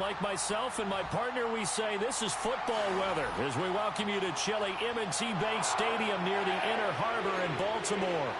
Like myself and my partner, we say this is football weather as we welcome you to chilly M&T Bank Stadium near the Inner Harbor in Baltimore.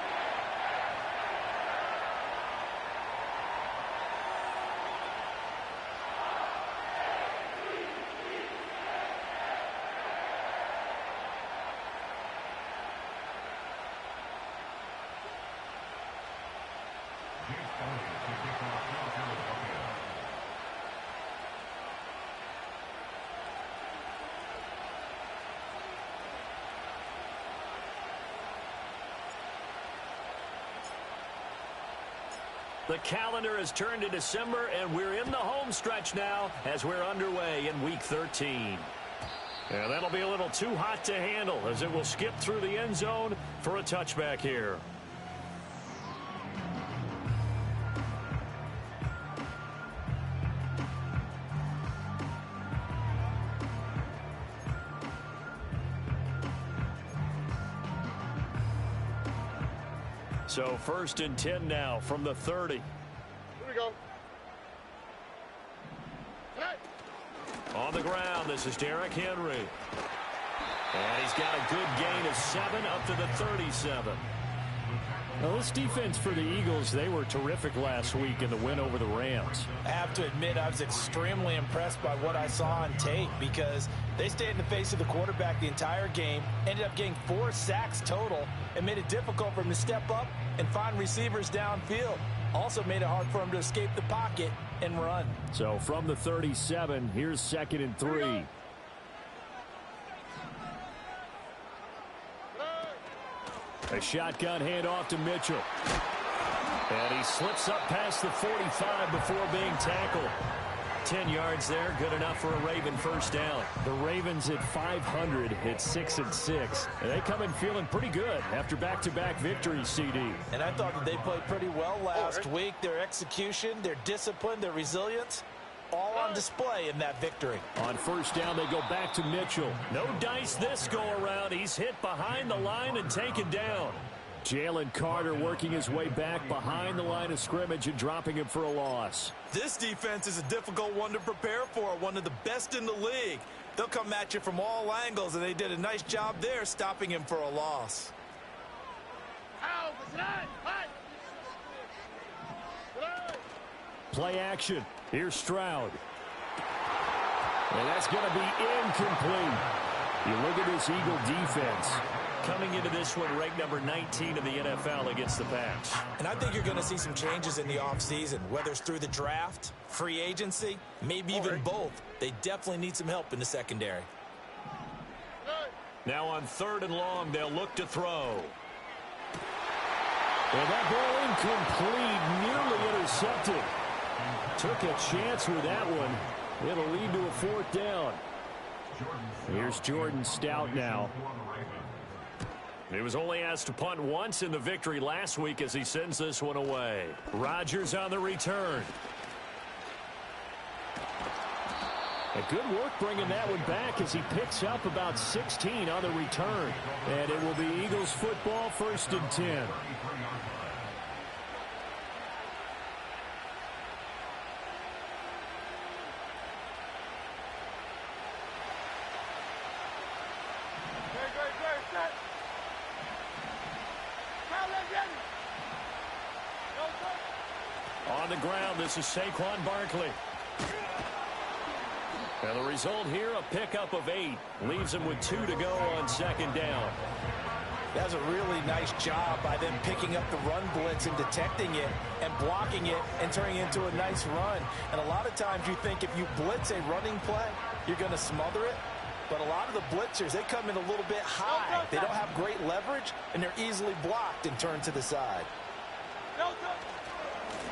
The calendar has turned to December, and we're in the home stretch now as we're underway in Week 13. And that'll be a little too hot to handle as it will skip through the end zone for a touchback here. So 1st and 10 now from the 30. Here we go. On the ground, this is Derrick Henry. And he's got a good gain of 7 up to the 37. Well, this defense for the Eagles, they were terrific last week in the win over the Rams. I have to admit, I was extremely impressed by what I saw on tape because they stayed in the face of the quarterback the entire game, ended up getting 4 sacks total, and made it difficult for him to step up and find receivers downfield. Also made it hard for him to escape the pocket and run. So from the 37, here's 2nd and 3. A shotgun handoff to Mitchell. And he slips up past the 45 before being tackled. 10 yards there, good enough for a Raven first down. The Ravens at 500 at 6-6. And they come in feeling pretty good after back-to-back victories, CD. And I thought that they played pretty well last week. Their execution, their discipline, their resilience, all on display in that victory. On first down, they go back to Mitchell. No dice this go-around. He's hit behind the line and taken down. Jalen Carter working his way back behind the line of scrimmage and dropping him for a loss. This defense is a difficult one to prepare for, one of the best in the league. They'll come at you from all angles, and they did a nice job there stopping him for a loss. Play action. Here's Stroud. And that's going to be incomplete. You look at this Eagle defense. Coming into this one, ranked number 19 in the NFL against the pass. And I think you're going to see some changes in the offseason, whether it's through the draft, free agency, maybe even both. They definitely need some help in the secondary. Now on 3rd and long, they'll look to throw. And that ball incomplete, nearly intercepted. Took a chance with that one. It'll lead to a 4th down. Here's Jordan Stout now. He was only asked to punt once in the victory last week as he sends this one away. Rodgers on the return. And good work bringing that one back as he picks up about 16 on the return. And it will be Eagles football, 1st and 10. On the ground, this is Saquon Barkley. And the result here, a pickup of 8. Leaves him with 2 to go on 2nd down. That's a really nice job by them picking up the run blitz and detecting it and blocking it and turning it into a nice run. And a lot of times you think if you blitz a running play, you're going to smother it. But a lot of the blitzers, they come in a little bit high. They don't have great leverage, and they're easily blocked and turned to the side.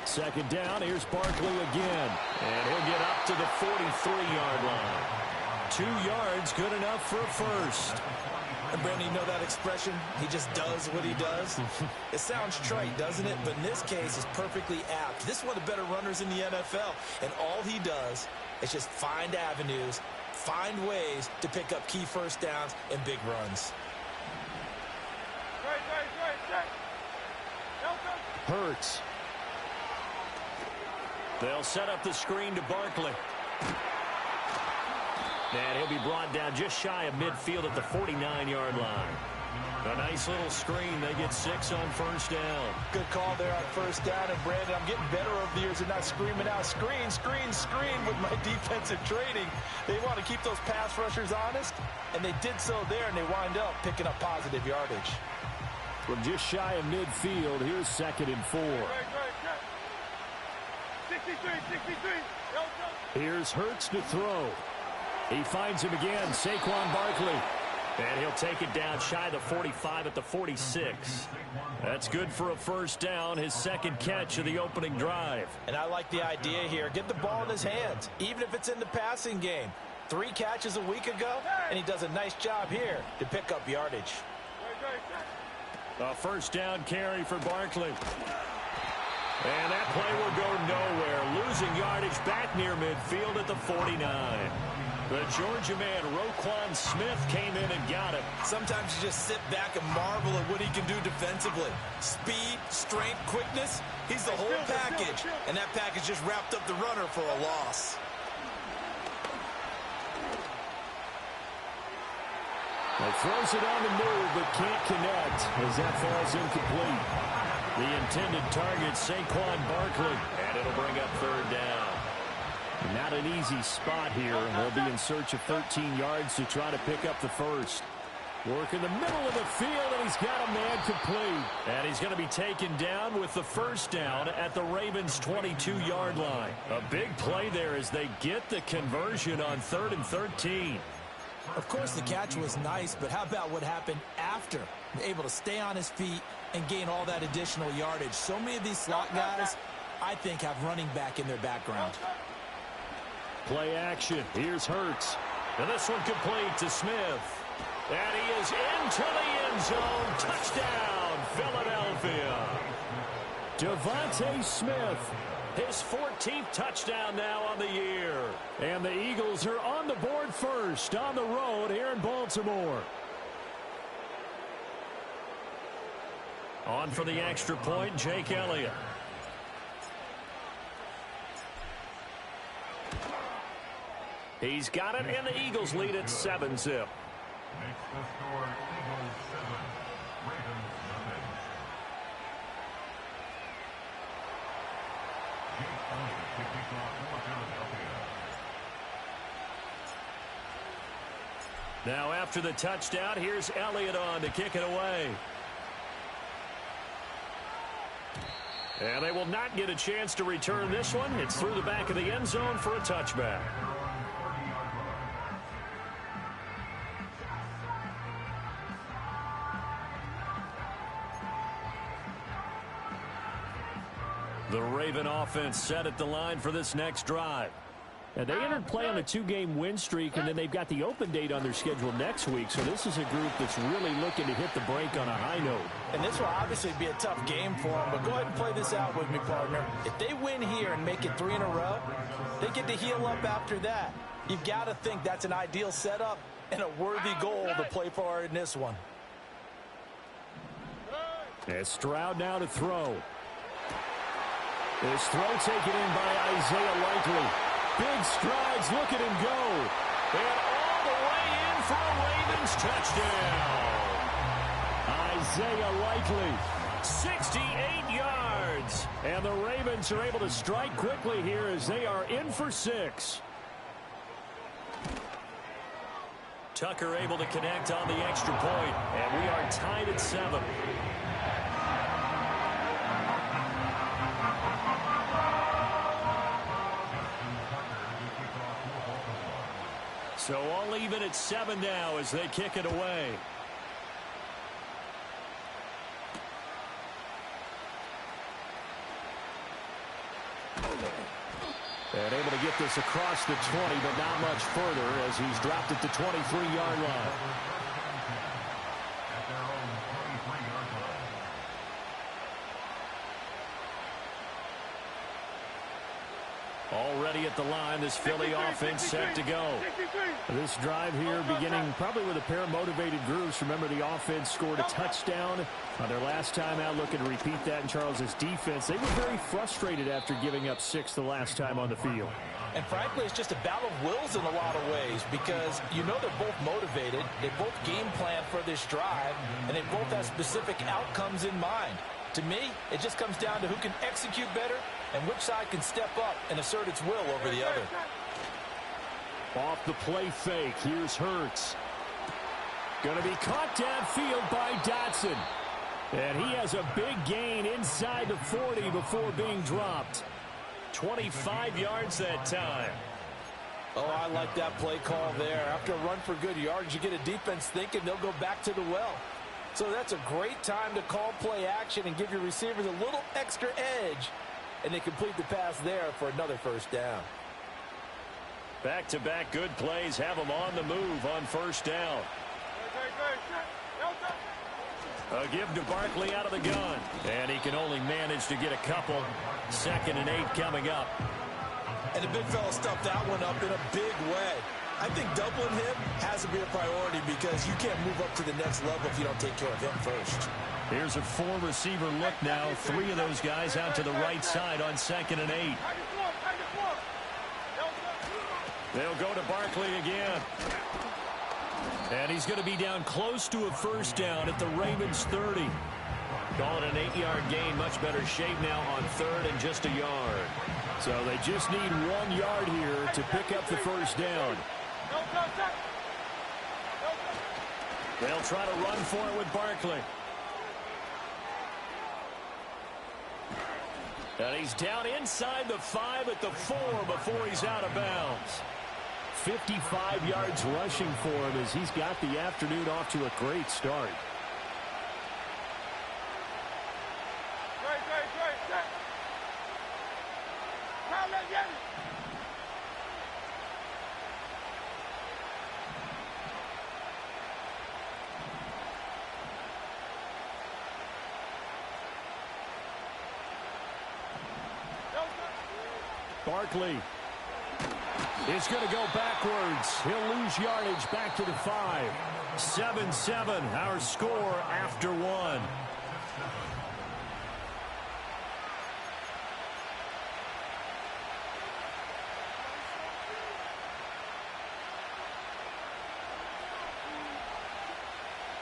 2nd down, here's Barkley again. And he'll get up to the 43-yard line. 2 yards, good enough for a first. And Brandon, you know that expression? He just does what he does. It sounds trite, doesn't it? But in this case, it's perfectly apt. This is one of the better runners in the NFL. And all he does is just find avenues, find ways to pick up key first downs and big runs. Hurts. They'll set up the screen to Barkley. And he'll be brought down just shy of midfield at the 49-yard line. A nice little screen. They get 6 on first down. Good call there on first down. And, Brandon, I'm getting better over the years and not screaming out, screen, screen, screen with my defensive training. They want to keep those pass rushers honest, and they did so there, and they wind up picking up positive yardage. From just shy of midfield, here's 2nd and 4. 63. Here's Hurts to throw. He finds him again, Saquon Barkley. And he'll take it down shy of the 45 at the 46. That's good for a first down, his 2nd catch of the opening drive. And I like the idea here. Get the ball in his hands, even if it's in the passing game. 3 catches a week ago, and he does a nice job here to pick up yardage. A first down carry for Barkley. And that play will go nowhere. Losing yardage back near midfield at the 49. The Georgia man, Roquan Smith, came in and got him. Sometimes you just sit back and marvel at what he can do defensively. Speed, strength, quickness, he's the whole package. And that package just wrapped up the runner for a loss. He throws it on the move, but can't connect as that falls incomplete. The intended target, Saquon Barkley. And it'll bring up 3rd down. Not an easy spot here. They'll be in search of 13 yards to try to pick up the first. Work in the middle of the field, and he's got a man complete. And he's going to be taken down with the first down at the Ravens' 22-yard line. A big play there as they get the conversion on 3rd and 13. Of course, the catch was nice, but how about what happened after? Able to stay on his feet and gain all that additional yardage. So many of these slot guys, I think, have running back in their background. Play action. Here's Hurts. And this one complete to Smith. And he is into the end zone. Touchdown, Philadelphia. Devontae Smith, his 14th touchdown now on the year. And the Eagles are on the board first on the road here in Baltimore. On for the extra point, Jake Elliott. He's got it, and the Eagles lead at 7-zip. Makes the score Eagles 7, Ravens nothing. Jake Elliott to kick off for Philadelphia. Now after the touchdown, here's Elliott on to kick it away. And they will not get a chance to return this one. It's through the back of the end zone for a touchback. The Raven offense set at the line for this next drive. And they entered play on a 2-game win streak, and then they've got the open date on their schedule next week. So this is a group that's really looking to hit the break on a high note. And this will obviously be a tough game for them, but go ahead and play this out with me, partner. If they win here and make it 3 in a row, they get to heal up after that. You've got to think that's an ideal setup and a worthy goal to play for in this one. As Stroud now to throw. His throw taken in by Isaiah Likely. Big strides, look at him go. And all the way in for a Ravens touchdown. Isaiah Likely, 68 yards. And the Ravens are able to strike quickly here as they are in for 6. Tucker able to connect on the extra point, and we are tied at 7. So all even at 7 now as they kick it away. And able to get this across the 20, but not much further as he's dropped at the 23-yard line. At their own 23-yard line. Already at the line, this Philly offense set to go. This drive here beginning probably with a pair of motivated groups. Remember, the offense scored a touchdown on their last time out. Looking to repeat that in Charles's defense. They were very frustrated after giving up 6 the last time on the field. And frankly, it's just a battle of wills in a lot of ways because you know they're both motivated, they both game plan for this drive, and they both have specific outcomes in mind. To me, it just comes down to who can execute better and which side can step up and assert its will over the other. Off the play fake, here's Hurts. Going to be caught downfield by Dotson. And he has a big gain inside the 40 before being dropped. 25 yards that time. Oh, I like that play call there. After a run for good yards, you get a defense thinking they'll go back to the well. So that's a great time to call play action and give your receivers a little extra edge. And they complete the pass there for another first down. Back-to-back good plays have them on the move on first down. A give to Barkley out of the gun. And he can only manage to get a couple. 2nd and 8 coming up. And the big fella stuffed that one up in a big way. I think doubling him has to be a priority because you can't move up to the next level if you don't take care of him first. Here's a 4-receiver look now. 3 of those guys out to the right side on 2nd and 8. They'll go to Barkley again. And he's going to be down close to a first down at the Ravens 30. Call it an 8-yard gain. Much better shape now on 3rd and just a yard. So they just need 1 yard here to pick up the first down. They'll try to run for it with Barkley. And he's down inside the 5 at the 4 before he's out of bounds. 55 yards rushing for him as he's got the afternoon off to a great start. Barkley is going to go backwards. He'll lose yardage back to the 5. 7-7, our score after 1.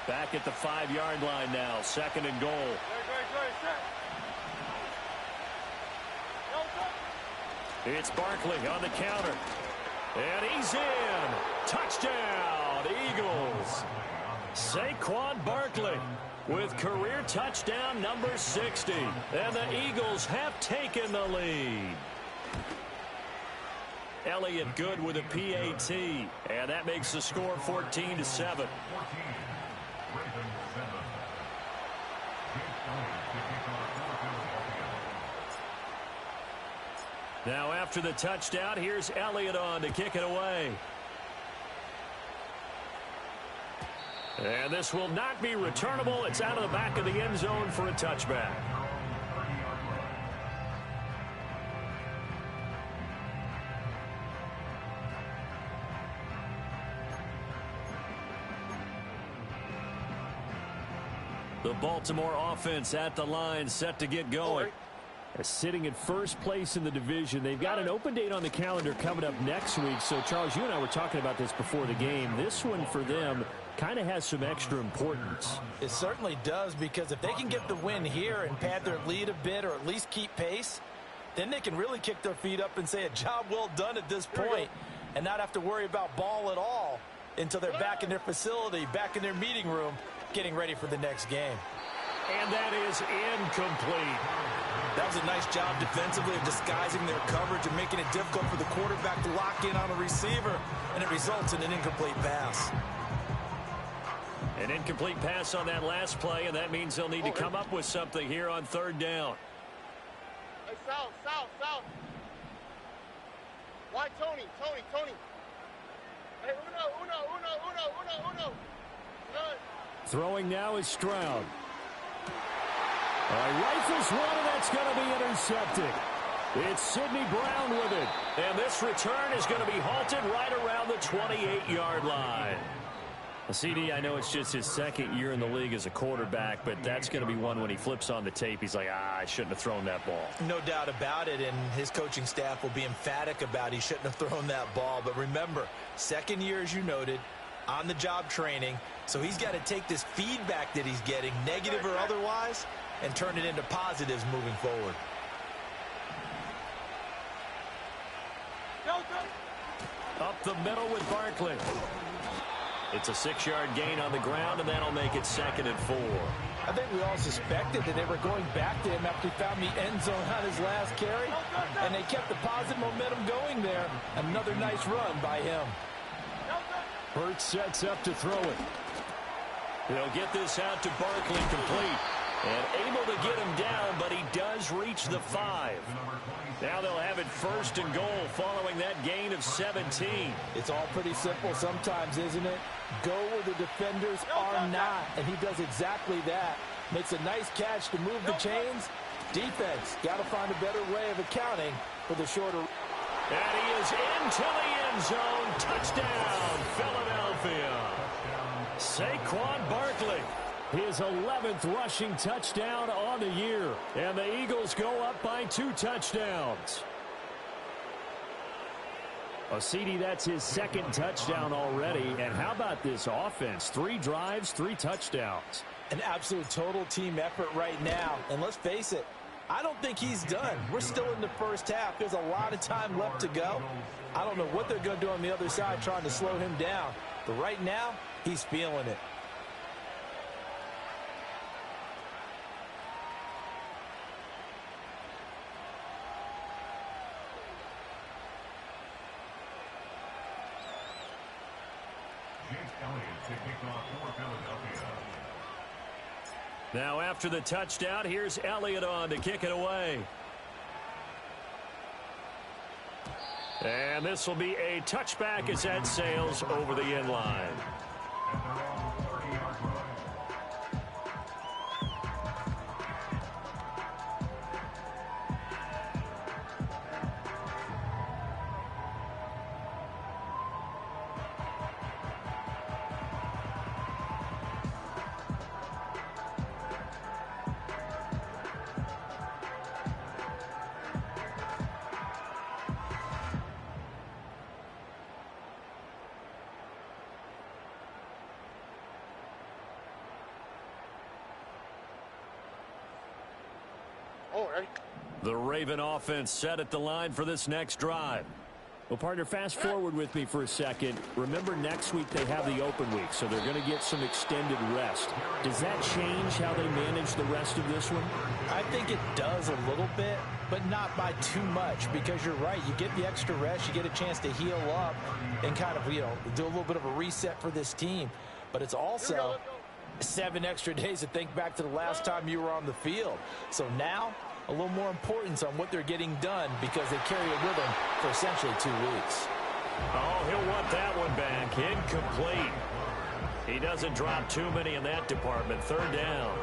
Back at the 5-yard line now, 2nd and goal. It's Barkley on the counter. And he's in. Touchdown, Eagles. Saquon Barkley with career touchdown number 60. And the Eagles have taken the lead. Elliott good with a PAT. And that makes the score 14-7. Now after the touchdown, here's Elliott on to kick it away. And this will not be returnable. It's out of the back of the end zone for a touchback. The Baltimore offense at the line, set to get going. Sitting in first place in the division. They've got an open date on the calendar coming up next week. So, Charles, you and I were talking about this before the game. This one for them kind of has some extra importance. It certainly does, because if they can get the win here and pad their lead a bit or at least keep pace, then they can really kick their feet up and say a job well done at this point and not have to worry about ball at all until they're back in their facility, back in their meeting room, getting ready for the next game. And that is incomplete. That was a nice job defensively of disguising their coverage and making it difficult for the quarterback to lock in on a receiver, and it results in an incomplete pass. An incomplete pass on that last play, and that means they'll need to come up with something here on 3rd down. Hey, South. Why Tony? Hey, uno. None. Throwing now is Stroud. Rifles one, and that's going to be intercepted. It's Sidney Brown with it. And this return is going to be halted right around the 28-yard line. CD, I know it's just his second year in the league as a quarterback, but that's going to be one when he flips on the tape. He's like, I shouldn't have thrown that ball. No doubt about it, and his coaching staff will be emphatic about he shouldn't have thrown that ball. But remember, second year, as you noted, on-the-job training, so he's got to take this feedback that he's getting, negative or otherwise, and turn it into positives moving forward. Up the middle with Barkley. It's a 6-yard gain on the ground, and that'll make it 2nd and 4. I think we all suspected that they were going back to him after he found the end zone on his last carry, and they kept the positive momentum going there. Another nice run by him. Hurts sets up to throw it. They'll get this out to Barkley, complete. And able to get him down, but he does reach the 5. Now they'll have it 1st and goal following that gain of 17. It's all pretty simple sometimes, isn't it? Go where the defenders are not, and he does exactly that. Makes a nice catch to move the chains. Defense got to find a better way of accounting for the shorter. And he is into the end zone. Touchdown, Philadelphia. Saquon Barkley. His 11th rushing touchdown on the year. And the Eagles go up by 2 touchdowns. CD, that's his 2nd touchdown already. And how about this offense? 3 drives, 3 touchdowns. An absolute total team effort right now. And let's face it, I don't think he's done. We're still in the first half. There's a lot of time left to go. I don't know what they're going to do on the other side trying to slow him down. But right now, he's feeling it. Now after the touchdown, here's Elliott on to kick it away. And this will be a touchback as that sails over the end line. The Raven offense set at the line for this next drive. Well, partner, fast forward with me for a second. Remember, next week they have the open week, so they're going to get some extended rest. Does that change how they manage the rest of this one? I think it does a little bit, but not by too much, because you're right. You get the extra rest, you get a chance to heal up and kind of, do a little bit of a reset for this team. But it's also 7 extra days to think back to the last time you were on the field. So now, a little more importance on what they're getting done because they carry it with them for essentially 2 weeks. Oh, he'll want that one back. Incomplete. He doesn't drop too many in that department. 3rd down.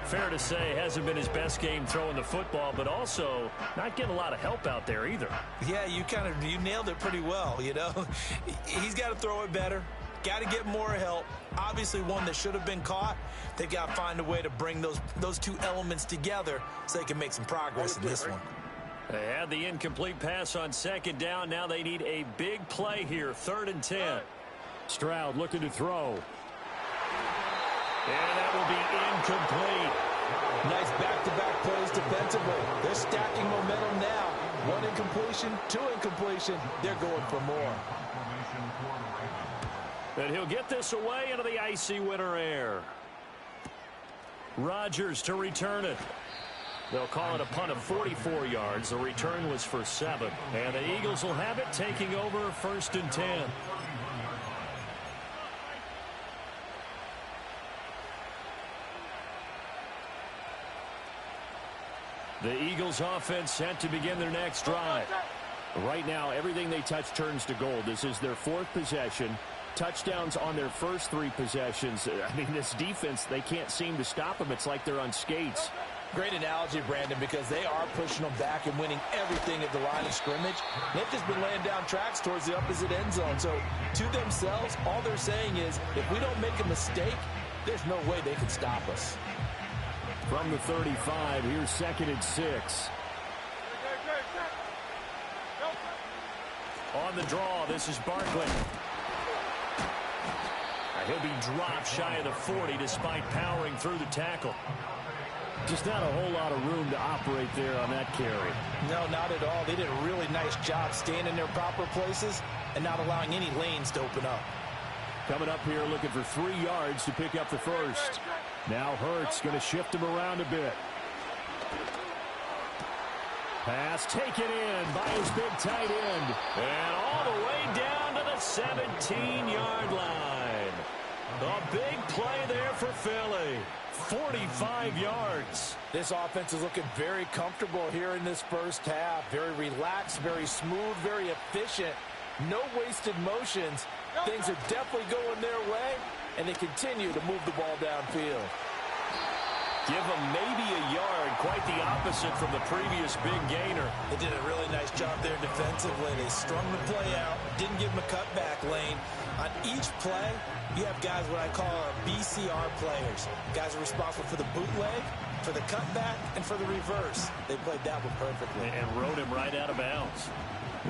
Fair to say, hasn't been his best game throwing the football, but also not getting a lot of help out there either. Yeah, you nailed it pretty well, He's got to throw it better. Got to get more help. Obviously one that should have been caught. They've got to find a way to bring those 2 elements together so they can make some progress in this one. They had the incomplete pass on 2nd down. Now they need a big play here. 3rd and 10. Stroud looking to throw. And that will be incomplete. Nice back-to-back plays defensively. They're stacking momentum now. 1 incompletion, 2 incompletion. They're going for more. And he'll get this away into the icy winter air. Rodgers to return it. They'll call it a punt of 44 yards. The return was for 7. And the Eagles will have it, taking over 1st and 10. The Eagles offense set to begin their next drive. Right now, everything they touch turns to gold. This is their 4th possession. Touchdowns on their first 3 possessions. I mean, this defense, they can't seem to stop them. It's like they're on skates. Great analogy, Brandon, because they are pushing them back and winning everything at the line of scrimmage. They've just been laying down tracks towards the opposite end zone. So to themselves, all they're saying is, if we don't make a mistake, there's no way they can stop us. From the 35, here's 2nd and 6. On the draw, this is Barkley. He'll be dropped shy of the 40 despite powering through the tackle. Just not a whole lot of room to operate there on that carry. No, not at all. They did a really nice job staying in their proper places and not allowing any lanes to open up. Coming up here looking for 3 yards to pick up the first. Now Hurts going to shift him around a bit. Pass taken in by his big tight end. And all the way down to the 17-yard line. A big play there for Philly. 45 yards. This offense is looking very comfortable here in this first half. Very relaxed, very smooth, very efficient. No wasted motions. Things are definitely going their way, and they continue to move the ball downfield. Give them maybe a yard, quite the opposite from the previous big gainer. They did a really nice job there defensively. They strung the play out, didn't give them a cutback lane. On each play, you have guys what I call our BCR players. Guys are responsible for the bootleg, for the cutback, and for the reverse. They played that one perfectly. And rode him right out of bounds.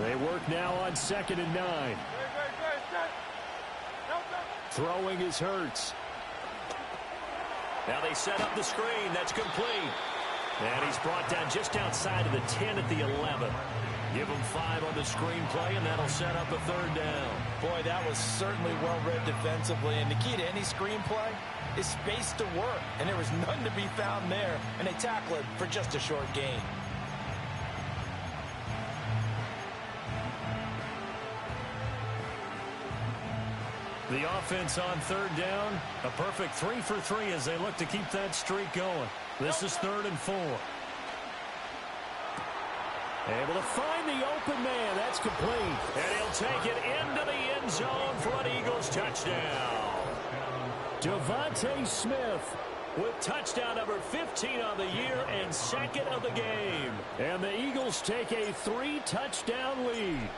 They work now on 2nd and 9. Throwing is Hurts. Now they set up the screen. That's complete. And he's brought down just outside of the 10 at the 11. Give him 5 on the screenplay, and that'll set up a 3rd down. Boy, that was certainly well-read defensively. And the key to any screenplay is space to work. And there was none to be found there. And they tackle it for just a short gain. The offense on 3rd down. A perfect 3 for 3 as they look to keep that streak going. This is 3rd and 4. Able to find the open man. That's complete. And he'll take it into the end zone for an Eagles touchdown. Devontae Smith with touchdown number 15 on the year and 2nd of the game. And the Eagles take a 3-touchdown lead.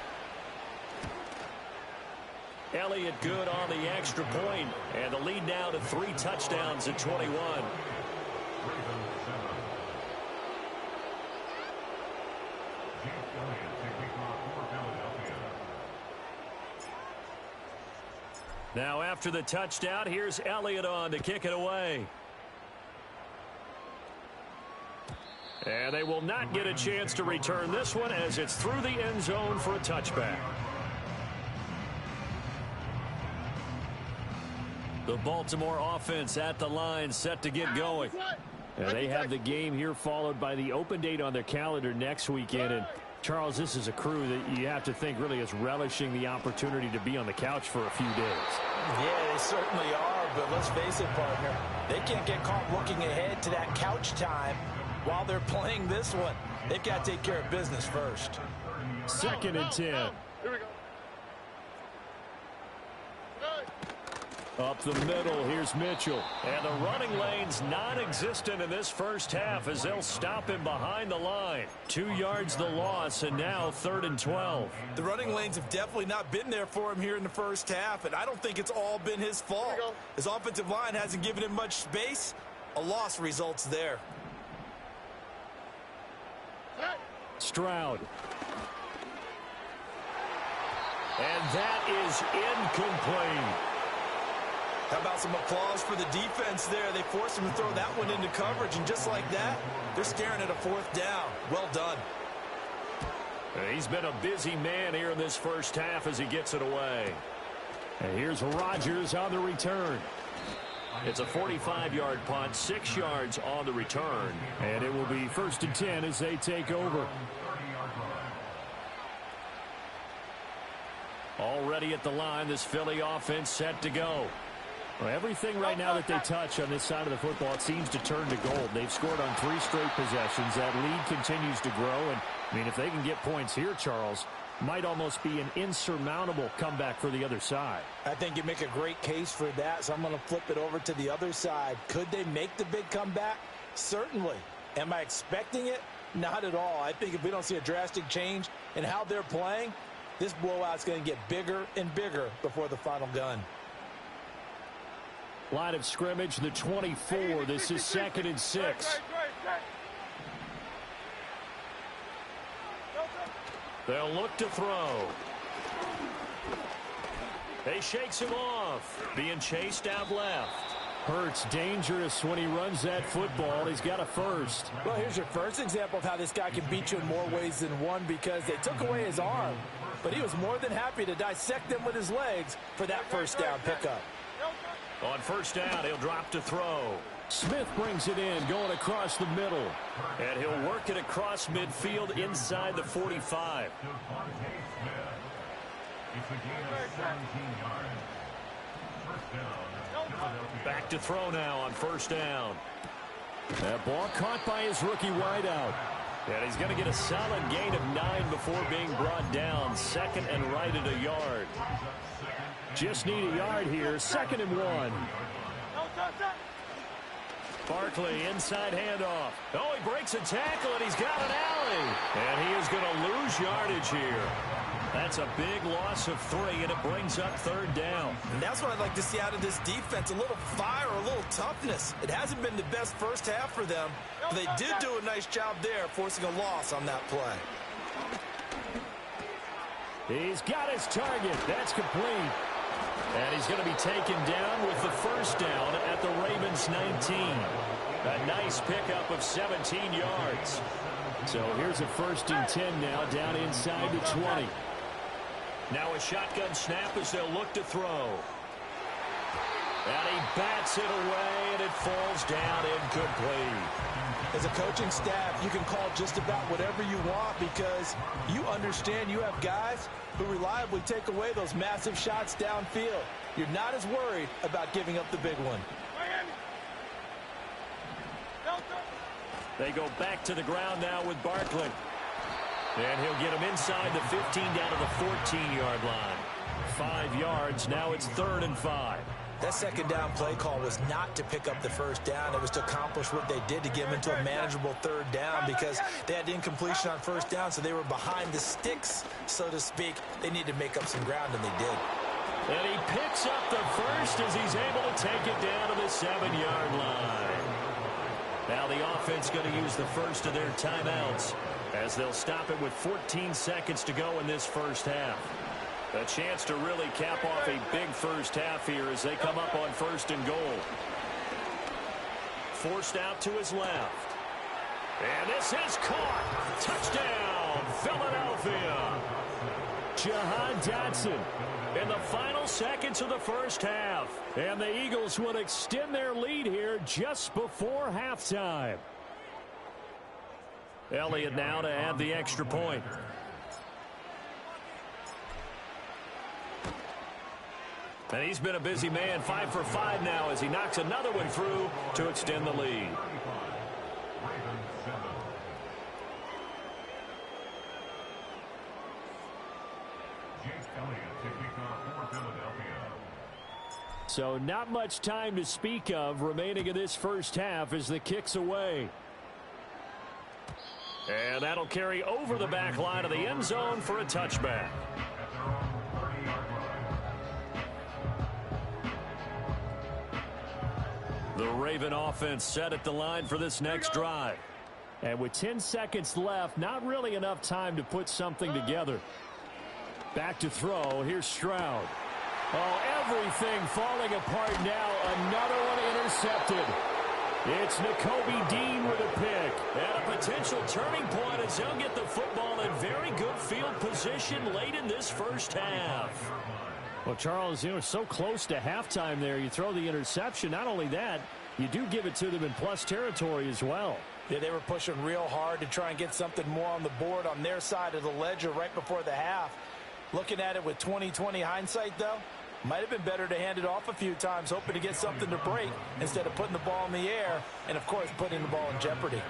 Elliott good on the extra point, and the lead now to 3 touchdowns at 21. Now after the touchdown, here's Elliott on to kick it away. And they will not get a chance to return this one as it's through the end zone for a touchback. The Baltimore offense at the line, set to get going. And they have the game here followed by the open date on their calendar next weekend. And Charles, this is a crew that you have to think really is relishing the opportunity to be on the couch for a few days. Yeah, they certainly are, but let's face it, partner. They can't get caught looking ahead to that couch time while they're playing this one. They've got to take care of business first. 2nd and 10. Here we go. Up the middle, here's Mitchell. And the running lane's non-existent in this first half as they'll stop him behind the line. 2 yards the loss, and now 3rd and 12. The running lanes have definitely not been there for him here in the first half, and I don't think it's all been his fault. His offensive line hasn't given him much space. A loss results there. Stroud. And that is incomplete. How about some applause for the defense there? They forced him to throw that one into coverage, and just like that, they're staring at a 4th down. Well done. He's been a busy man here in this first half as he gets it away. And here's Rodgers on the return. It's a 45-yard punt, 6 yards on the return. And it will be 1st and 10 as they take over. Already at the line, this Philly offense set to go. Well, everything right now that they touch on this side of the football, it seems to turn to gold. They've scored on 3 straight possessions. That lead continues to grow. And, I mean, if they can get points here, Charles, might almost be an insurmountable comeback for the other side. I think you make a great case for that, so I'm going to flip it over to the other side. Could they make the big comeback? Certainly. Am I expecting it? Not at all. I think if we don't see a drastic change in how they're playing, this blowout's going to get bigger and bigger before the final gun. Line of scrimmage, the 24. This is 2nd and 6. They'll look to throw. He shakes him off. Being chased out left. Hurts dangerous when he runs that football. He's got a first. Well, here's your first example of how this guy can beat you in more ways than one, because they took away his arm, but he was more than happy to dissect them with his legs for that first down pickup. On first down, he'll drop to throw. Smith brings it in, going across the middle. And he'll work it across midfield inside the 45. It's a gain of 17 yards. First down, Philadelphia. Back to throw now on first down. That ball caught by his rookie wideout. And he's going to get a solid gain of 9 before being brought down. 2nd and right at a yard. Just need a yard here. 2nd and 1. Barkley, inside handoff. Oh, he breaks a tackle, and he's got an alley. And he is going to lose yardage here. That's a big loss of 3, and it brings up 3rd down. And that's what I'd like to see out of this defense, a little fire, a little toughness. It hasn't been the best first half for them, but they did do a nice job there, forcing a loss on that play. He's got his target. That's complete. And he's going to be taken down with the first down at the Ravens 19. A nice pickup of 17 yards. So here's a 1st and 10 now, down inside the 20. Now a shotgun snap as they'll look to throw. And he bats it away, and it falls down incomplete. As a coaching staff, you can call just about whatever you want, because you understand you have guys who reliably take away those massive shots downfield. You're not as worried about giving up the big one. They go back to the ground now with Barkley. And he'll get him inside the 15 down to the 14-yard line. 5 yards. Now it's 3rd and 5. That 2nd down play call was not to pick up the first down. It was to accomplish what they did, to get them into a manageable 3rd down, because they had incompletion on first down, so they were behind the sticks, so to speak. They needed to make up some ground, and they did. And he picks up the first as he's able to take it down to the 7-yard line. Now the offense going to use the first of their timeouts as they'll stop it with 14 seconds to go in this first half. A chance to really cap off a big first half here as they come up on 1st and goal. Forced out to his left. And this is caught. Touchdown, Philadelphia. Jahan Dotson in the final seconds of the first half. And the Eagles will extend their lead here just before halftime. Elliott now to add the extra point. And he's been a busy man, 5 for 5 now as he knocks another one through to extend the lead. So not much time to speak of remaining in this first half as the kick's away. And that'll carry over the back line of the end zone for a touchback. The Raven offense set at the line for this next drive. And with 10 seconds left, not really enough time to put something together. Back to throw. Here's Stroud. Oh, everything falling apart now. Another one intercepted. It's Nakobe Dean with a pick. And a potential turning point as they'll get the football in very good field position late in this first half. Well, Charles, you know, so close to halftime there. You throw the interception. Not only that, you do give it to them in plus territory as well. Yeah, they were pushing real hard to try and get something more on the board on their side of the ledger right before the half. Looking at it with 20/20 hindsight, though, might have been better to hand it off a few times, hoping to get something to break instead of putting the ball in the air and, of course, putting the ball in jeopardy.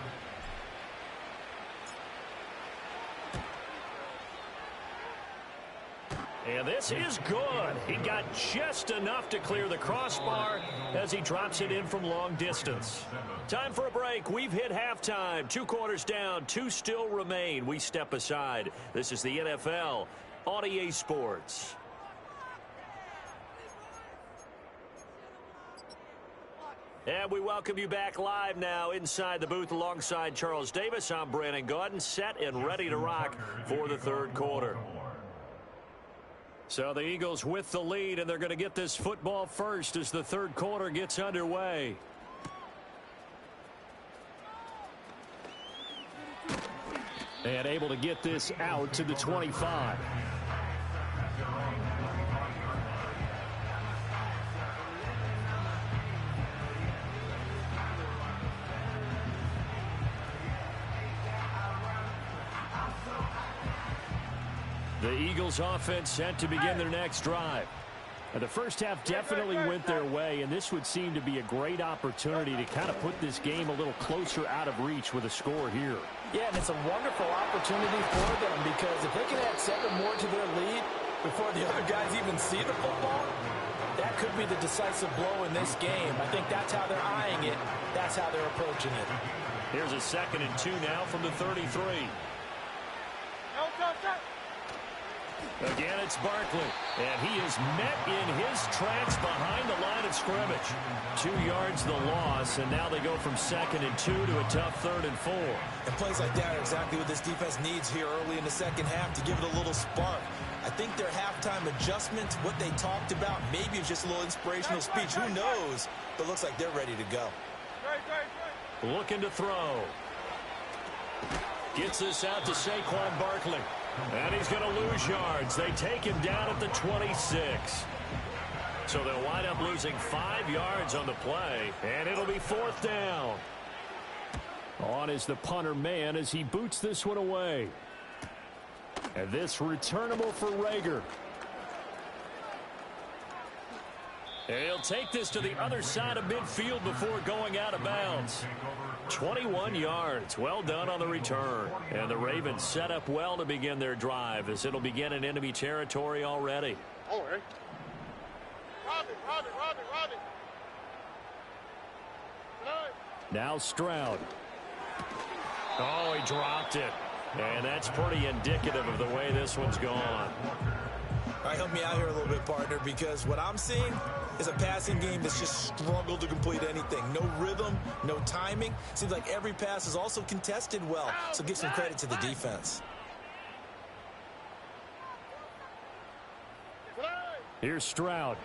And this is good. He got just enough to clear the crossbar as he drops it in from long distance. Time for a break. We've hit halftime. 2 quarters down, 2 still remain. We step aside. This is the NFL on EA Sports. And we welcome you back live now inside the booth alongside Charles Davis. I'm Brandon Gaudin, set and ready to rock for the 3rd quarter. So the Eagles with the lead, and they're going to get this football first as the 3rd quarter gets underway. And able to get this out to the 25. The Eagles offense set to begin their next drive. The first half definitely went their way, and this would seem to be a great opportunity to kind of put this game a little closer out of reach with a score here. Yeah, and it's a wonderful opportunity for them because if they can add 7 more to their lead before the other guys even see the football, that could be the decisive blow in this game. I think that's how they're eyeing it. That's how they're approaching it. Here's a 2nd and 2 now from the 33. Again, it's Barkley, and he is met in his tracks behind the line of scrimmage. 2 yards the loss, and now they go from 2nd and 2 to a tough 3rd and 4. And plays like that are exactly what this defense needs here early in the second half to give it a little spark. I think their halftime adjustment, what they talked about, maybe it was just a little inspirational speech. Who knows? But it looks like they're ready to go. Looking to throw. Gets this out to Saquon Barkley. And he's going to lose yards. They take him down at the 26. So they'll wind up losing 5 yards on the play. And it'll be 4th down. On is the punter man as he boots this one away. And this returnable for Reagor. He'll take this to the other side of midfield before going out of bounds. 21 yards. Well done on the return. And the Ravens set up well to begin their drive as it'll begin in enemy territory already. Oh, hey. Robin. Now Stroud. Oh, he dropped it. And that's pretty indicative of the way this one's gone. All right, help me out here a little bit, partner, because what I'm seeing is a passing game that's just struggled to complete anything. No rhythm, no timing. Seems like every pass is also contested well, so give some credit to the defense. Here's Stroud.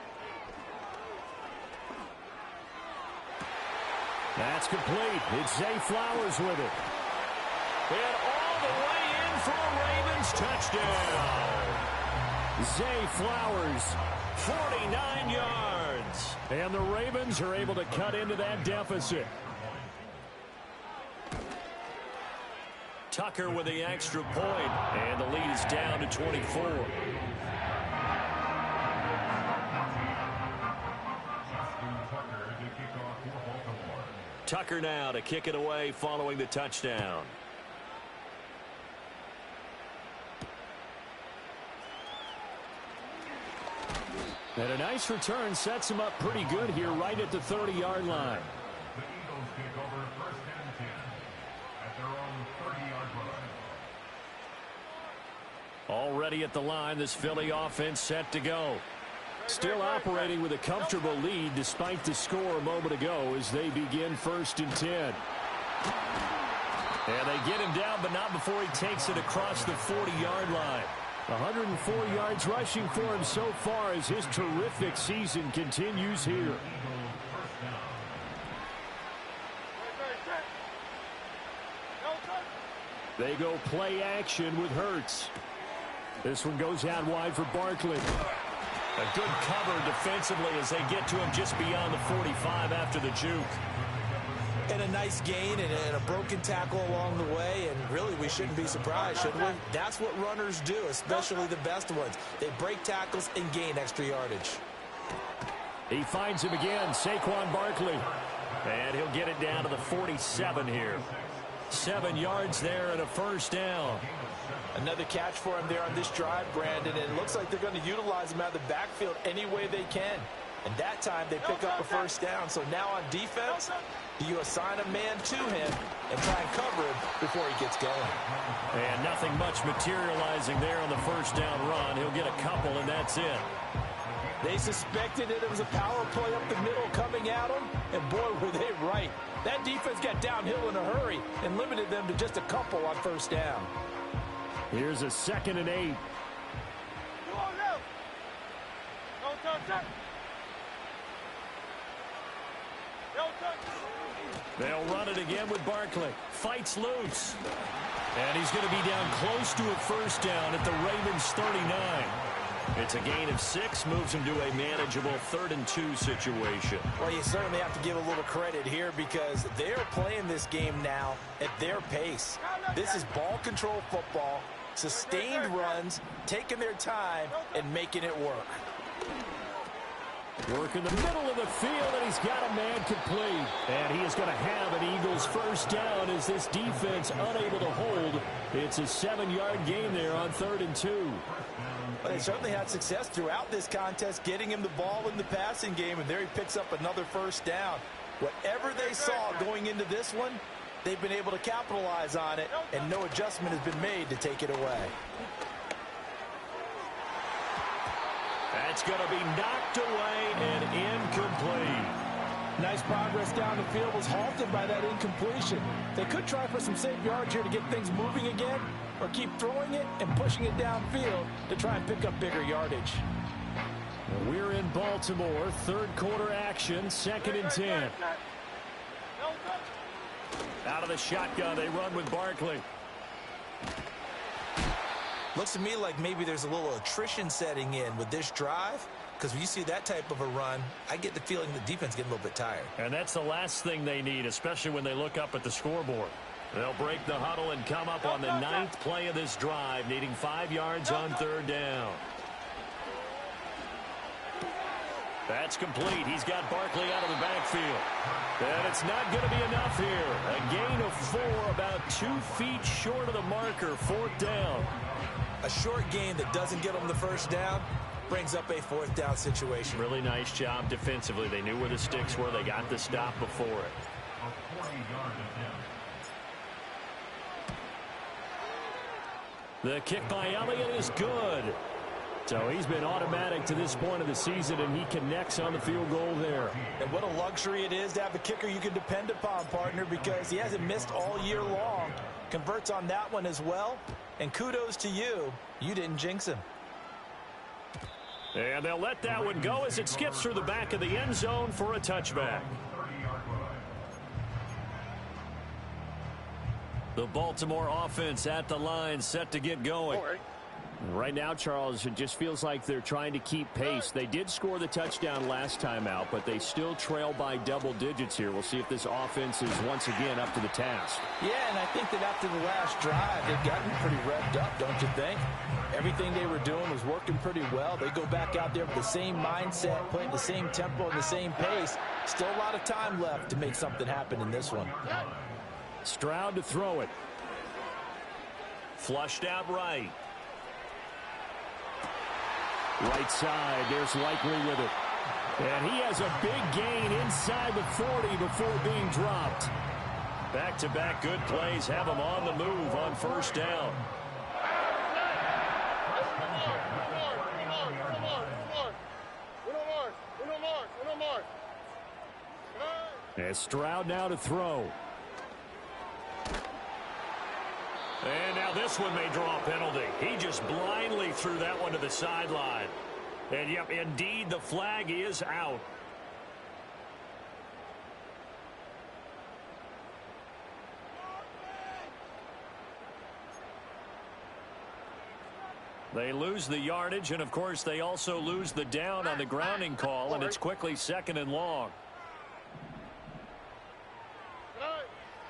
That's complete. It's Zay Flowers with it. And all the way in for a Ravens touchdown. Zay Flowers, 49 yards. And the Ravens are able to cut into that deficit. Tucker with the extra point, and the lead is down to 24. Tucker now to kick it away following the touchdown. And a nice return sets him up pretty good here right at the 30-yard line. The Eagles take over 1st and 10 at their own 30-yard line. Already at the line, this Philly offense set to go. Still operating with a comfortable lead despite the score a moment ago as they begin 1st and 10. And they get him down, but not before he takes it across the 40-yard line. 104 yards rushing for him so far as his terrific season continues here. They go play action with Hurts. This one goes out wide for Barkley. A good cover defensively as they get to him just beyond the 45 after the juke. And a nice gain and a broken tackle along the way, and really we shouldn't be surprised, should we? That's what runners do, especially the best ones. They break tackles and gain extra yardage. He finds him again, Saquon Barkley. And he'll get it down to the 47 here. 7 yards there and a 1st down. Another catch for him there on this drive, Brandon, and it looks like they're going to utilize him out of the backfield any way they can. And that time they pick up a first down. So now on defense, you assign a man to him and try and cover him before he gets going. And nothing much materializing there on the first down run. He'll get a couple, and that's it. They suspected it was a power play up the middle coming at them, and boy, were they right. That defense got downhill in a hurry and limited them to just a couple on first down. Here's a 2nd and 8. They'll run it again with Barkley. Fights loose. And he's going to be down close to a first down at the Ravens 39. It's a gain of 6, moves him to a manageable 3rd and 2 situation. Well, you certainly have to give a little credit here because they're playing this game now at their pace. This is ball control football, sustained runs, taking their time, and making it work. Work in the middle of the field, and he's got a man complete. And he is going to have an Eagles first down as this defense unable to hold. It's a 7-yard gain there on 3rd and 2. Well, they certainly had success throughout this contest, getting him the ball in the passing game, and there he picks up another first down. Whatever they saw going into this one, they've been able to capitalize on it, and no adjustment has been made to take it away. That's going to be knocked away and incomplete. Nice progress down the field, was halted by that incompletion. They could try for some safe yards here to get things moving again, or keep throwing it and pushing it downfield to try and pick up bigger yardage. We're in Baltimore, 3rd quarter action, 2nd and 10. Out of the shotgun, they run with Barkley. Looks to me like maybe there's a little attrition setting in with this drive, because when you see that type of a run, I get the feeling the defense getting a little bit tired. And that's the last thing they need, especially when they look up at the scoreboard. They'll break the huddle and come up on the 9th play of this drive, needing 5 yards on 3rd down. That's complete. He's got Barkley out of the backfield. And it's not going to be enough here. A gain of 4, about 2 feet short of the marker, 4th down. A short gain that doesn't get them the first down brings up a 4th down situation. Really nice job defensively. They knew where the sticks were. They got the stop before it. The kick by Elliott is good. So he's been automatic to this point of the season, and he connects on the field goal there. And what a luxury it is to have a kicker you can depend upon, partner, because he hasn't missed all year long. Converts on that one as well. And kudos to you. You didn't jinx him. And they'll let that one go as it skips through the back of the end zone for a touchback. The Baltimore offense at the line, set to get going. Right now, Charles, it just feels like they're trying to keep pace. They did score the touchdown last time out, but they still trail by double digits here. We'll see if this offense is once again up to the task. Yeah, and I think that after the last drive, they've gotten pretty revved up, don't you think? Everything they were doing was working pretty well. They go back out there with the same mindset, playing the same tempo and the same pace. Still a lot of time left to make something happen in this one. Stroud to throw it. Flushed out right. Right side, there's Likely with it. And he has a big gain inside the 40 before being dropped. Back-to-back good plays have him on the move on first down. And Stroud now to throw. And now this one may draw a penalty. He just blindly threw that one to the sideline. And, yep, indeed, the flag is out. They lose the yardage, and, of course, they also lose the down on the grounding call, and it's quickly 2nd and long.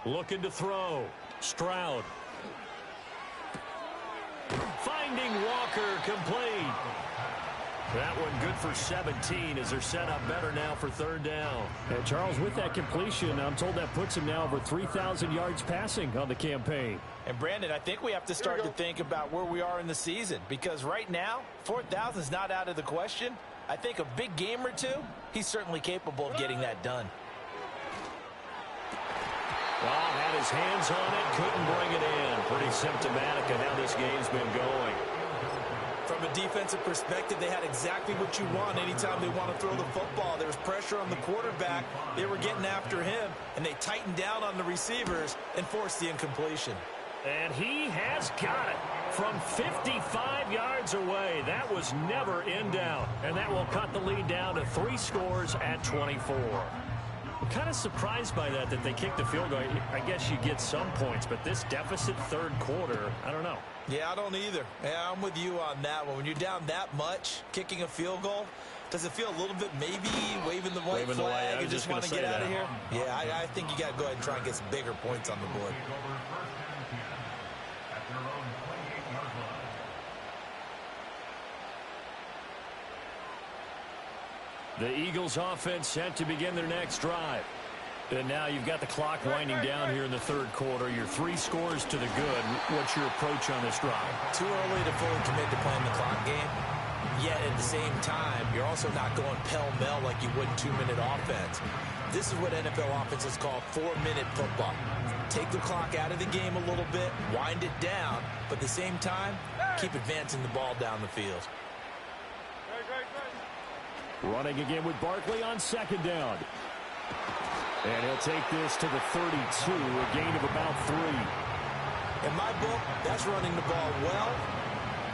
Looking to throw. Stroud. Finding Walker complete. That one good for 17 as they're set up better now for third down. And Charles, with that completion, I'm told that puts him now over 3,000 yards passing on the campaign. And Brandon, I think we have to start to think about where we are in the season, because right now, 4,000 is not out of the question. I think a big game or two, he's certainly capable of getting that done. Well, had his hands on it, couldn't bring it in. Pretty symptomatic of how this game's been going. From a defensive perspective, they had exactly what you want anytime they want to throw the football. There was pressure on the quarterback. They were getting after him, and they tightened down on the receivers and forced the incompletion. And he has got it from 55 yards away. That was never in doubt. And that will cut the lead down to 3 scores at 24. I'm kind of surprised by that they kicked the field goal. I guess you get some points, but this deficit third quarter, I don't know. Yeah, I don't either. Yeah, I'm with you on that one. When you're down that much, kicking a field goal, does it feel a little bit maybe waving the white flag and just want to get out of here? Yeah, I think you got to go ahead and try and get some bigger points on the board. The Eagles offense set to begin their next drive. And now you've got the clock winding down here in the third quarter. Your 3 scores to the good. What's your approach on this drive? Too early to fully commit to playing the clock game. Yet at the same time, you're also not going pell-mell like you would in 2-minute offense. This is what NFL offenses call 4-minute football. Take the clock out of the game a little bit, wind it down, but at the same time, keep advancing the ball down the field. Running again with Barkley on second down. And he'll take this to the 32, a gain of about 3. In my book, that's running the ball well,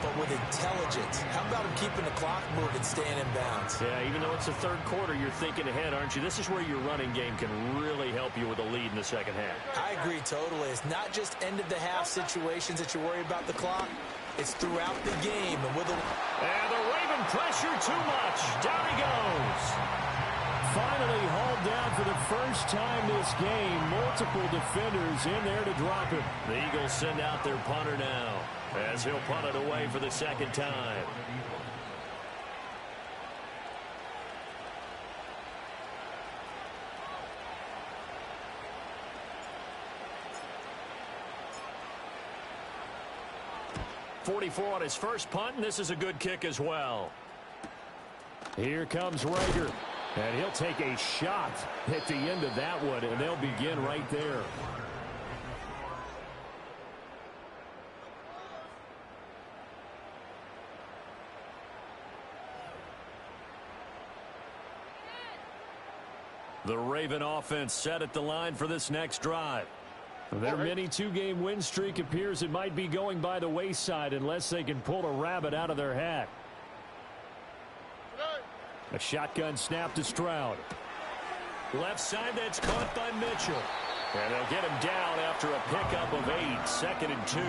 but with intelligence. How about him keeping the clock moving, staying in bounds? Yeah, even though it's the third quarter, you're thinking ahead, aren't you? This is where your running game can really help you with a lead in the second half. I agree totally. It's not just end-of-the-half situations that you worry about the clock. It's throughout the game. And the Raven pressure too much. Down he goes. Finally hauled down for the first time this game. Multiple defenders in there to drop him. The Eagles send out their punter now as he'll punt it away for the second time. .44 on his first punt, and this is a good kick as well. Here comes Rager, and he'll take a shot at the end of that one, and they'll begin right there. The Raven offense set at the line for this next drive. Their mini 2-game win streak appears it might be going by the wayside unless they can pull a rabbit out of their hat. A shotgun snap to Stroud. Left side, that's caught by Mitchell. And they'll get him down after a pickup of 8, 2nd and 2.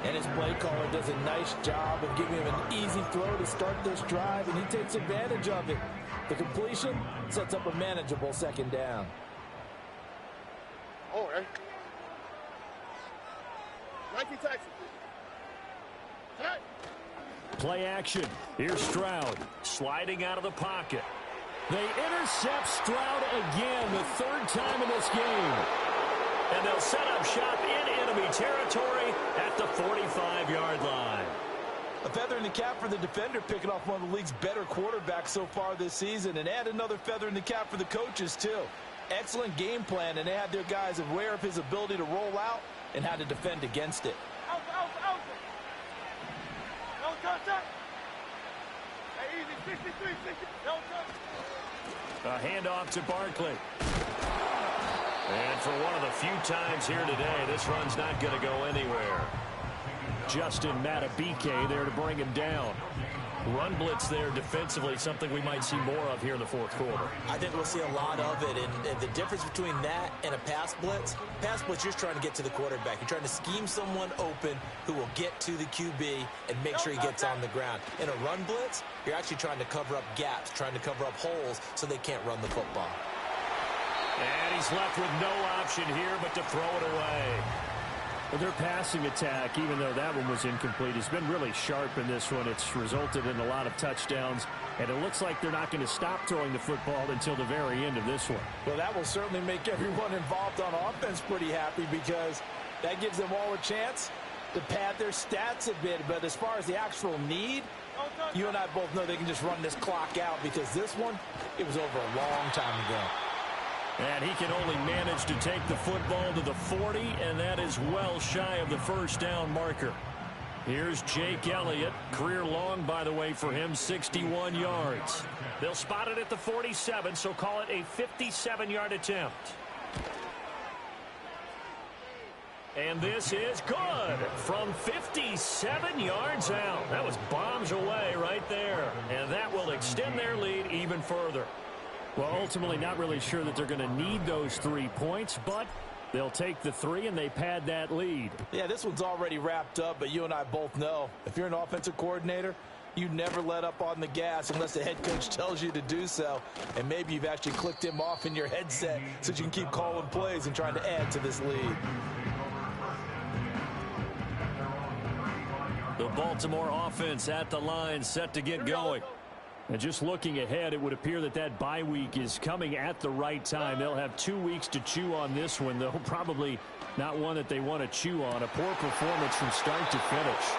And his play caller does a nice job of giving him an easy throw to start this drive, and he takes advantage of it. The completion sets up a manageable second down. Oh, right. Nike Texas. Hey. Play action. Here's Stroud sliding out of the pocket. They intercept Stroud again, the 3rd time in this game. And they'll set up shop in enemy territory at the 45-yard line. A feather in the cap for the defender, picking off one of the league's better quarterbacks so far this season, and add another feather in the cap for the coaches, too. Excellent game plan, and they had their guys aware of his ability to roll out and how to defend against it. Out. No touch. Hey, easy. 63, 60. No touch. A handoff to Barkley. And for one of the few times here today, this run's not going to go anywhere. Justin Matabike there to bring him down. Run blitz there defensively, something we might see more of here in the 4th quarter. I think we'll see a lot of it, and the difference between that and a pass blitz, you're just trying to get to the quarterback. You're trying to scheme someone open who will get to the QB and make sure he gets on the ground. In a run blitz, you're actually trying to cover up gaps, trying to cover up holes so they can't run the football. And he's left with no option here but to throw it away. Well, their passing attack, even though that one was incomplete, has been really sharp in this one. It's resulted in a lot of touchdowns, and it looks like they're not going to stop throwing the football until the very end of this one. Well, that will certainly make everyone involved on offense pretty happy because that gives them all a chance to pad their stats a bit. But as far as the actual need, you and I both know they can just run this clock out because this one, it was over a long time ago. And he can only manage to take the football to the 40, and that is well shy of the first down marker. Here's Jake Elliott. Career long, by the way, for him, 61 yards. They'll spot it at the 47, so call it a 57-yard attempt. And this is good from 57 yards out. That was bombs away right there, and that will extend their lead even further. Well, ultimately not really sure that they're going to need those 3 points, but they'll take the 3 and they pad that lead. Yeah, this one's already wrapped up, but you and I both know if you're an offensive coordinator, you never let up on the gas unless the head coach tells you to do so. And maybe you've actually clicked him off in your headset so you can keep calling plays and trying to add to this lead. The Baltimore offense at the line, set to get going. And just looking ahead, it would appear that that bye week is coming at the right time. They'll have 2 weeks to chew on this one, though probably not one that they want to chew on. A poor performance from start to finish.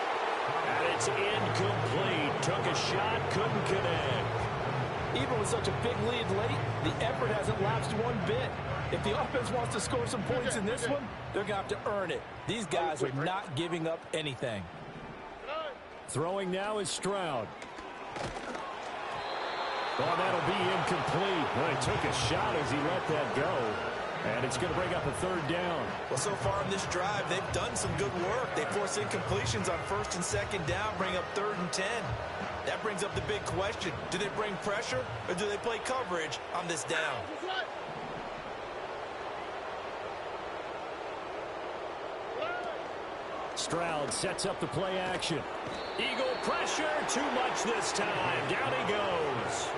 And it's incomplete. Took a shot, couldn't connect. Even with such a big lead late, the effort hasn't lapsed one bit. If the offense wants to score some points in this one, they're going to have to earn it. These guys are not giving up anything. Throwing now is Stroud. Well, that'll be incomplete. Well, he took a shot as he let that go. And it's going to bring up a third down. Well, so far in this drive, they've done some good work. They force incompletions on first and second down, bring up 3rd and 10. That brings up the big question. Do they bring pressure or do they play coverage on this down? Stroud sets up the play action. Eagle pressure, too much this time. Down he goes.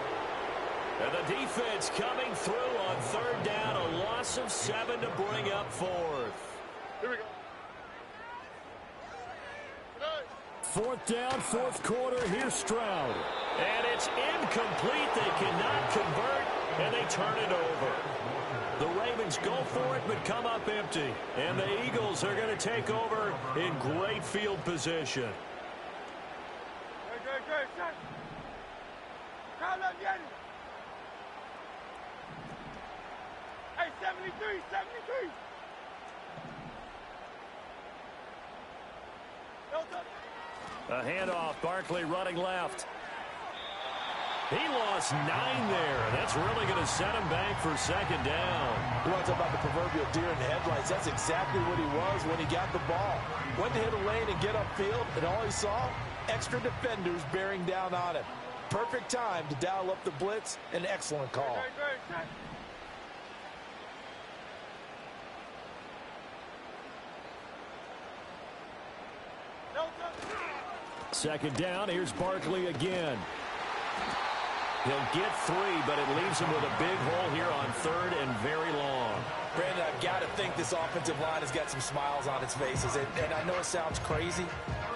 And the defense coming through on 3rd down. A loss of 7 to bring up 4th. Here we go. 4th down, 4th quarter. Here's Stroud. And it's incomplete. They cannot convert, and they turn it over. The Ravens go for it, but come up empty. And the Eagles are going to take over in great field position. Good. Hey, 73. A handoff, Barkley running left. He lost 9 there. That's really going to set him back for 2nd down. You want to talk about the proverbial deer in the headlights? That's exactly what he was when he got the ball. Went to hit a lane and get upfield, and all he saw, extra defenders bearing down on him. Perfect time to dial up the blitz. An excellent call. Second down, here's Barkley again. He'll get 3, but it leaves him with a big hole here on 3rd and very long. Brandon, I've got to think this offensive line has got some smiles on its faces. And I know it sounds crazy,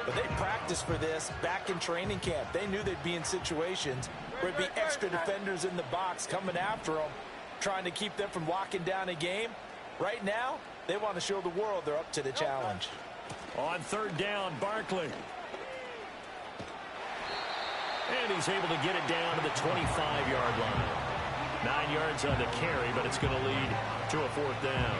but they practiced for this back in training camp. They knew they'd be in situations where it'd be extra defenders in the box coming after them, trying to keep them from locking down a game. Right now, they want to show the world they're up to the challenge. On 3rd down, Barkley. And he's able to get it down to the 25-yard line. 9 yards on the carry, but it's going to lead to a 4th down.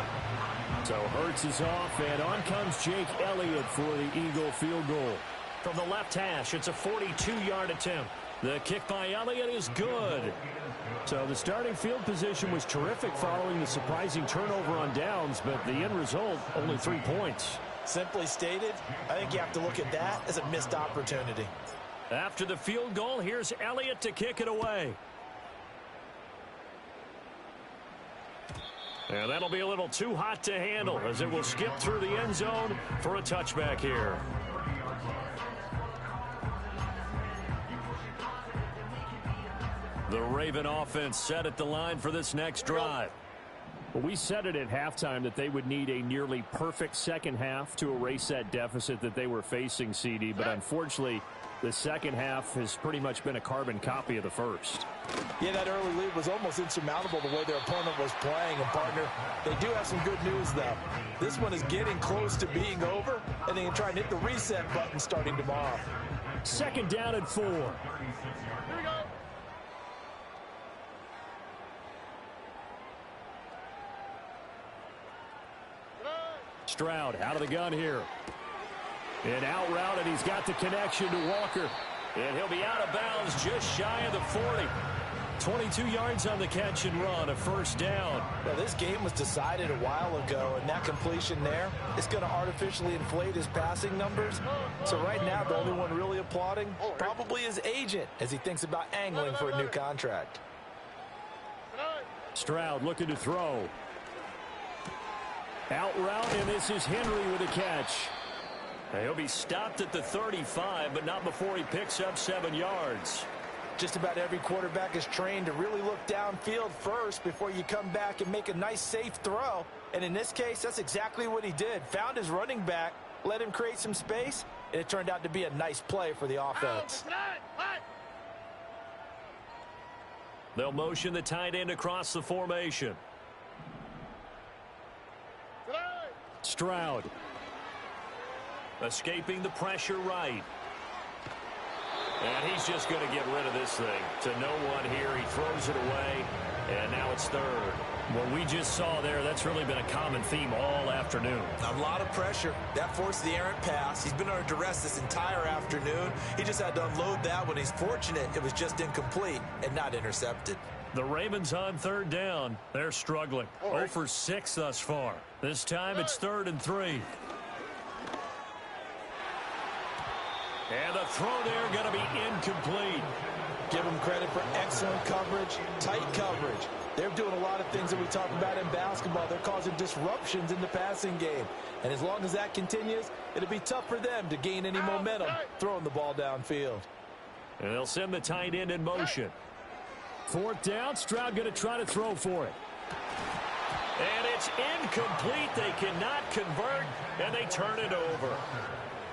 So Hurts is off, and on comes Jake Elliott for the Eagle field goal. From the left hash, it's a 42-yard attempt. The kick by Elliott is good. So the starting field position was terrific following the surprising turnover on downs, but the end result, only 3 points. Simply stated, I think you have to look at that as a missed opportunity. After the field goal, here's Elliott to kick it away. And that'll be a little too hot to handle as it will skip through the end zone for a touchback here. The Raven offense set at the line for this next drive. Well, we said it at halftime that they would need a nearly perfect second half to erase that deficit that they were facing, CD. But unfortunately, the second half has pretty much been a carbon copy of the first. Yeah, that early lead was almost insurmountable the way their opponent was playing. And, partner, they do have some good news, though. This one is getting close to being over, and they can try and hit the reset button starting tomorrow. Second down and 4. Here we go. Stroud out of the gun here. And out route, and he's got the connection to Walker. And he'll be out of bounds just shy of the 40. 22 yards on the catch and run, a first down. Now, this game was decided a while ago, and that completion there is going to artificially inflate his passing numbers. So right now, the only one really applauding probably his agent as he thinks about angling for a new contract. Stroud looking to throw. Out route, and this is Henry with a catch. He'll be stopped at the 35, but not before he picks up 7 yards. Just about every quarterback is trained to really look downfield first before you come back and make a nice, safe throw. And in this case, that's exactly what he did. Found his running back, let him create some space, and it turned out to be a nice play for the offense. They'll motion the tight end across the formation. Stroud. Escaping the pressure right. And he's just going to get rid of this thing. To no one here. He throws it away. And now it's third. What we just saw there, that's really been a common theme all afternoon. A lot of pressure. That forced the errant pass. He's been under duress this entire afternoon. He just had to unload that one. He's fortunate it was just incomplete and not intercepted. The Ravens on third down. They're struggling. 0 for 6 thus far. This time it's 3rd and 3. And the throw there going to be incomplete. Give them credit for excellent coverage, tight coverage. They're doing a lot of things that we talk about in basketball. They're causing disruptions in the passing game. And as long as that continues, it'll be tough for them to gain any momentum throwing the ball downfield. And they'll send the tight end in motion. 4th down, Stroud going to try to throw for it. And it's incomplete. They cannot convert, and they turn it over.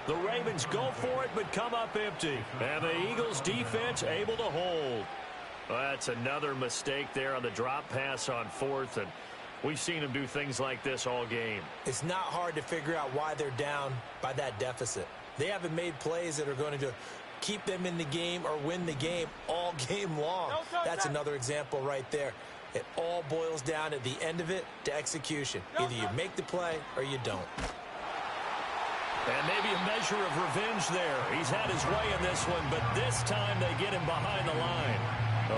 The Ravens go for it, but come up empty. And the Eagles defense able to hold. Well, that's another mistake there on the drop pass on 4th, and we've seen them do things like this all game. It's not hard to figure out why they're down by that deficit. They haven't made plays that are going to keep them in the game or win the game all game long. That's another example right there. It all boils down at the end of it to execution. Either you make the play or you don't. And maybe a measure of revenge there. He's had his way in this one, but this time they get him behind the line.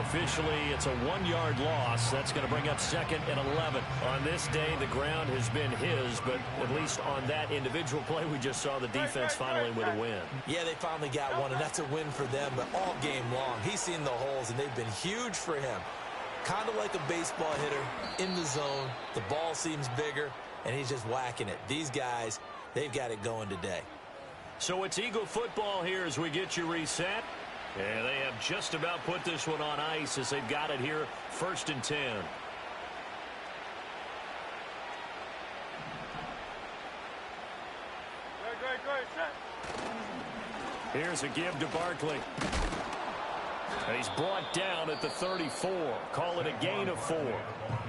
Officially, it's a 1-yard loss. That's going to bring up 2nd and 11. On this day, the ground has been his, but at least on that individual play, we just saw the defense finally with a win. Yeah, they finally got one, and that's a win for them, but all game long, he's seen the holes, and they've been huge for him. Kind of like a baseball hitter in the zone. The ball seems bigger, and he's just whacking it. These guys, they've got it going today. So it's Eagle football here as we get you reset. And they have just about put this one on ice as they've got it here, 1st and 10. Here's a give to Barkley. And he's brought down at the 34. Call it a gain of 4.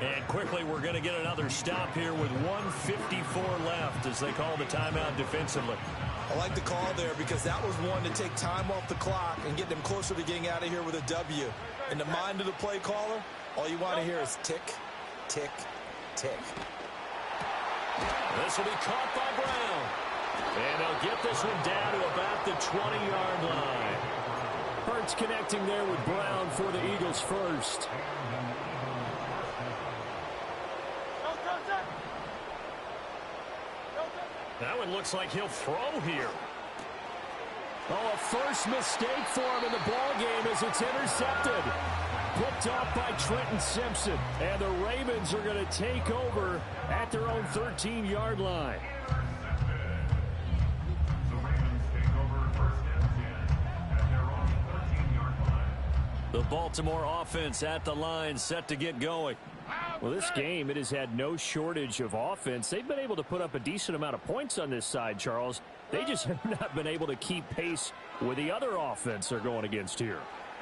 And quickly we're going to get another stop here with 1:54 left as they call the timeout defensively. I like the call there because that was one to take time off the clock and get them closer to getting out of here with a W. In the mind of the play caller, all you want to hear is tick, tick, tick. This will be caught by Brown. And they'll get this one down to about the 20-yard line. Hurts connecting there with Brown for the Eagles first. That one looks like he'll throw here. Oh, a first mistake for him in the ball game as it's intercepted. Picked off by Trenton Simpson. And the Ravens are going to take over at their own 13-yard line. The Ravens take over 1st and 10 at their own 13-yard line. The Baltimore offense at the line, set to get going. Well, this game, it has had no shortage of offense. They've been able to put up a decent amount of points on this side, Charles. They just have not been able to keep pace with the other offense they're going against here.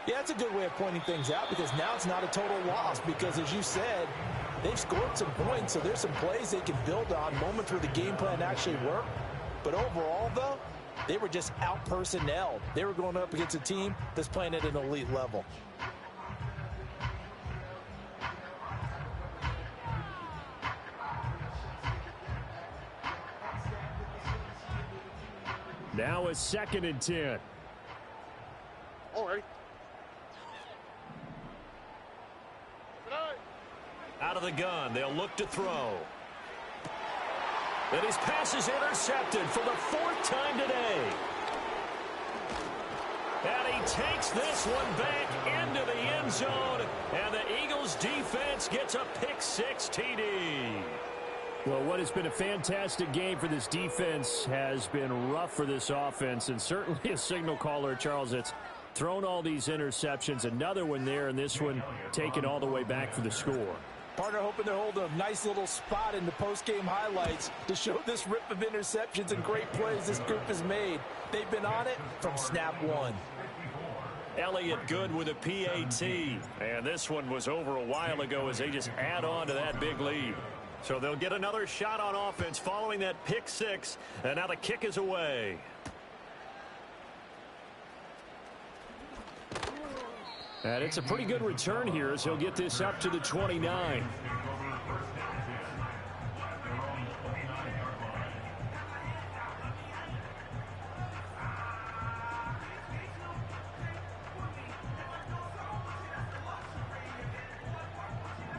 Yeah, that's a good way of pointing things out, because now it's not a total loss, because as you said, they've scored some points, so there's some plays they can build on, moments where the game plan actually worked. But overall, though, they were just out-personnelled. They were going up against a team that's playing at an elite level. Now it's 2nd and 10. All right. Out of the gun, they'll look to throw. And his pass is intercepted for the 4th time today. And he takes this one back into the end zone. And the Eagles defense gets a pick-6 TD. Well, what has been a fantastic game for this defense has been rough for this offense, and certainly a signal caller, Charles, that's thrown all these interceptions. Another one there, and this one taken all the way back for the score. Partner hoping they're holding a nice little spot in the post-game highlights to show this rip of interceptions and great plays this group has made. They've been on it from snap one. Elliott good with a PAT. And this one was over a while ago as they just add on to that big lead. So they'll get another shot on offense following that pick-6. And now the kick is away. And it's a pretty good return here as he'll get this up to the 29.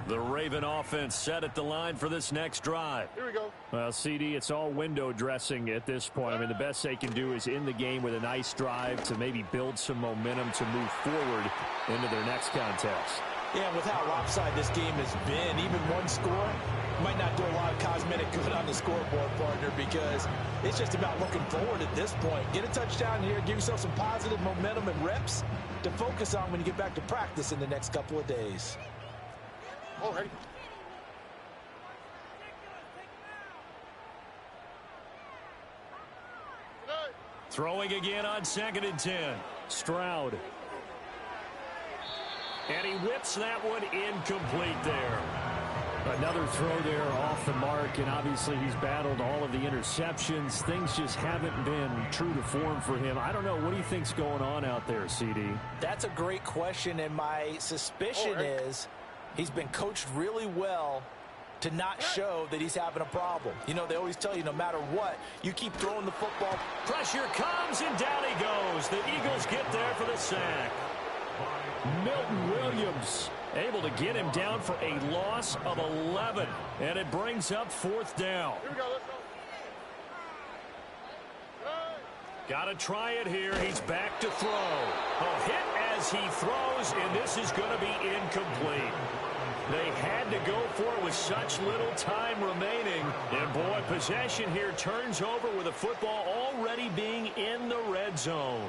The Raven offense set at the line for this next drive. Here we go. Well, CD, it's all window dressing at this point. I mean, the best they can do is in the game with a nice drive to maybe build some momentum to move forward into their next contest. Yeah, with how lopsided this game has been, even one score might not do a lot of cosmetic good on the scoreboard, partner, because it's just about looking forward at this point. Get a touchdown here, give yourself some positive momentum and reps to focus on when you get back to practice in the next couple of days. All right. Throwing again on 2nd and 10. Stroud. And he whips that one incomplete there. Another throw there off the mark, and obviously he's battled all of the interceptions. Things just haven't been true to form for him. I don't know. What do you think's going on out there, CD? That's a great question, and my suspicion is he's been coached really well to not show that he's having a problem. You know, they always tell you no matter what, you keep throwing the football. Pressure comes, and down he goes. The Eagles get there for the sack. Milton Williams able to get him down for a loss of 11. And it brings up 4th down. Here we go. Let's go. Got to try it here. He's back to throw. A hit as he throws, and this is going to be incomplete. They had to go for it with such little time remaining. And, boy, possession here turns over with the football already being in the red zone.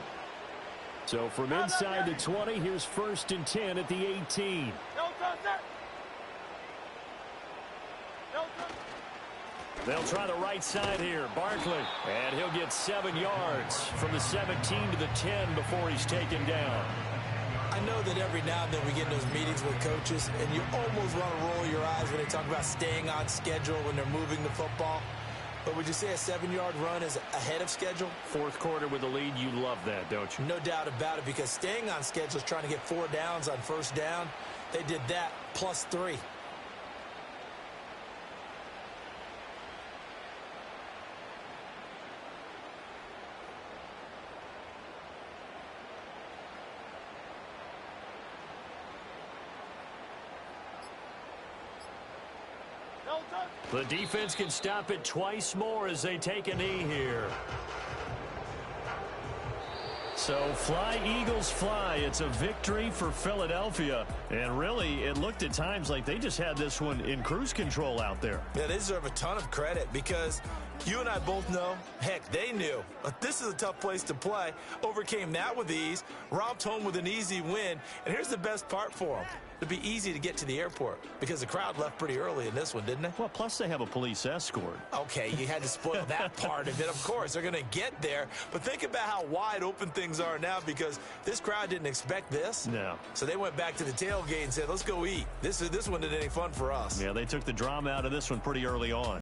So from inside the 20, here's 1st and 10 at the 18. They'll try the right side here. Barkley. And he'll get 7 yards from the 17 to the 10 before he's taken down. I know that every now and then we get in those meetings with coaches, and you almost want to roll your eyes when they talk about staying on schedule when they're moving the football. But would you say a 7-yard run is ahead of schedule? 4th quarter with the lead, you love that, don't you? No doubt about it, because staying on schedule is trying to get 4 downs on 1st down. They did that plus 3. The defense can stop it twice more as they take a knee here. So fly, Eagles, fly. It's a victory for Philadelphia. And really, it looked at times like they just had this one in cruise control out there. Yeah, they deserve a ton of credit because you and I both know, heck, they knew. But this is a tough place to play. Overcame that with ease, romped home with an easy win. And here's the best part for them. It'd be easy to get to the airport because the crowd left pretty early in this one, didn't they? Well, plus they have a police escort. Okay, you had to spoil that part of it. Of course, they're going to get there. But think about how wide open things are now because this crowd didn't expect this. No. So they went back to the tailgate and said, let's go eat. This one isn't any fun for us. Yeah, they took the drama out of this one pretty early on.